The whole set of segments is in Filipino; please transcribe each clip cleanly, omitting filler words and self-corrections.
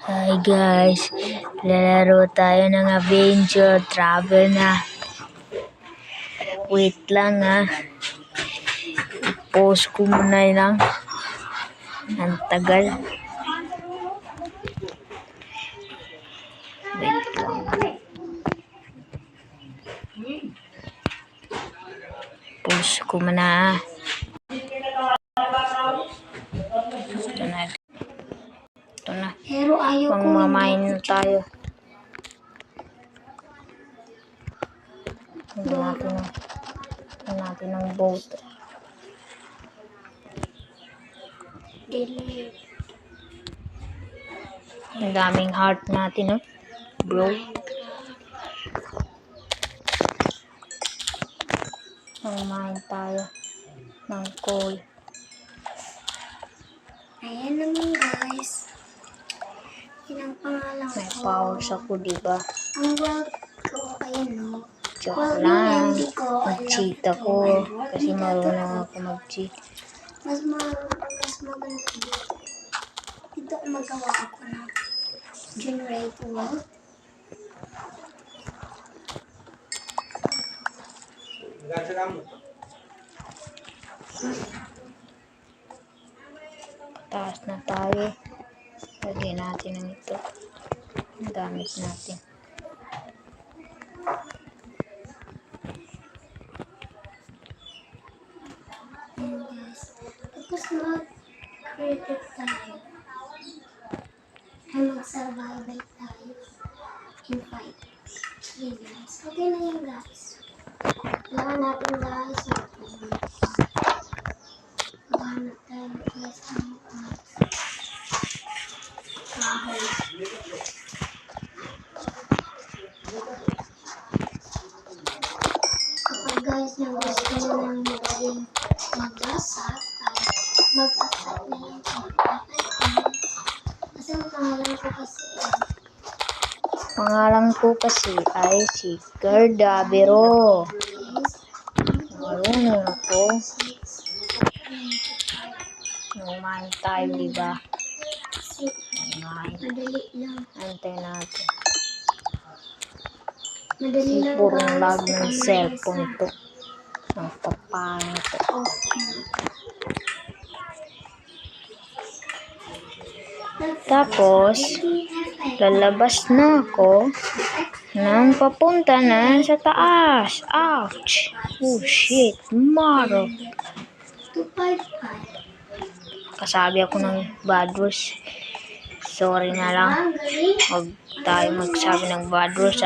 Hi guys, lalaro tayo ng adventure travel na. Wait lang i-pause ko muna lang. Ang tagal. Wait lang. Pause ko muna. Ito na. Mamain na tayo. Tingnan natin ang boat. Ang daming heart natin, bro. Mamain tayo ng coal. Ayan naman guys. Yan ang pangalan ko. May powers ako, diba? Ang world ko, ayan Joke lang. Mag-cheat ako. Kasi marunong ako mag-cheat. Mas maganda dito. Dito magawa ako ng generate world. Taas na tayo. Lagyan natin ang ito. Ang gamit natin. Ayan guys. Tapos mag-creative tayo. Ay mag-survive tayo. In fight. Okay guys. Okay na yan guys. Kailangan natin guys. Maghanap tayo guys ng kahoy. Kapag guys na gusto nyo lang magaling mag-asat ay mag-asat na yan. Kasi ang pangalan ko kasi ay si Cardabero. Marunong ako. Kumain tayo, diba? Madali lang. Antay natin. Madali lang Purong guys. lag ng cellphone to. Ang papangit to. Tapos, lalabas na ako nang papunta na sa taas. Ouch! Oh shit! Maro! Kasabi ako ng bad words. Sorry na lang. Huwag tayo magsabi ng bad words,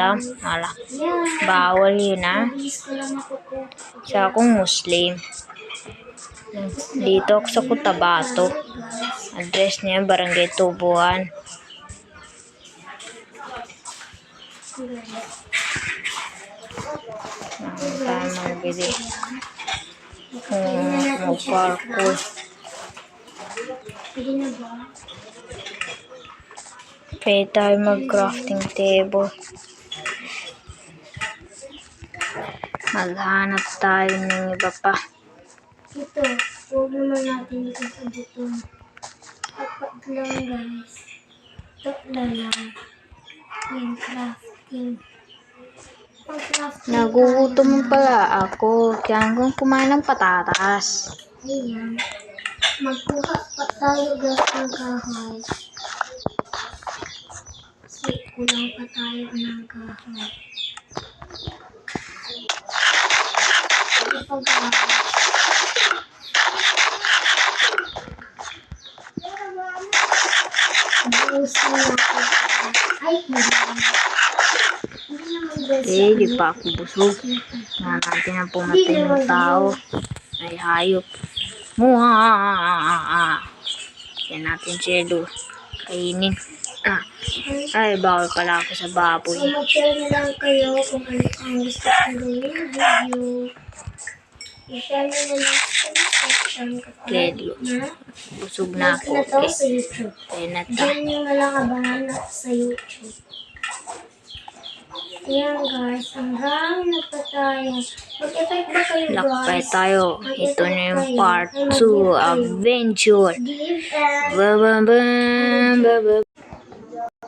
bawal yun, Sa akong Muslim. Dito ako sa Cotabato. Address niya, Barangay Tubuan. Tayo magbili. Mag-parkour. Pwede tayo mag-crafting table. Maghanap tayo ng iba pa. Ito, huwag naman natin ito sa button. Dapat lang guys. Ito na lang. Yung crafting. Nagugutom pala ako. Kaya kung kumain ng patatas. Ayan. Magkuha pa tayo guys ng kahoy. Kasi kulang pa tayo ng kahoy. Ito guys. Busin natin. Ay, Di pa ako busog. Nga natin ang pumatay ng tao. Ay hayop. Yan natin siya kainin. Ay, bawal pala ako sa baboy. So, mag-share na lang kayo kung ano ang gusto kong gawin ng video. I-share nyo na lang sa section kapag Busog na ako. na to sa YouTube. Kaya na Diyan nyo na lang abangan sa YouTube. Ayan guys, hanggang na pa tayo. Mag-effect ba kayo guys? Lakbay tayo. Ito na yung Mag-effect part kayo. 2, Ay, mag-give kayo. adventure. Give and Ba ba ba ba ba.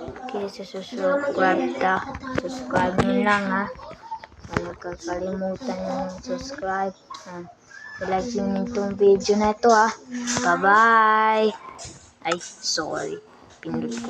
Okay, subscribe nyo lang ha. Huwag kakalimutan yung subscribe. I-like nyo nitong video na ito ha. Bye bye. Ay, sorry. Pindot ko.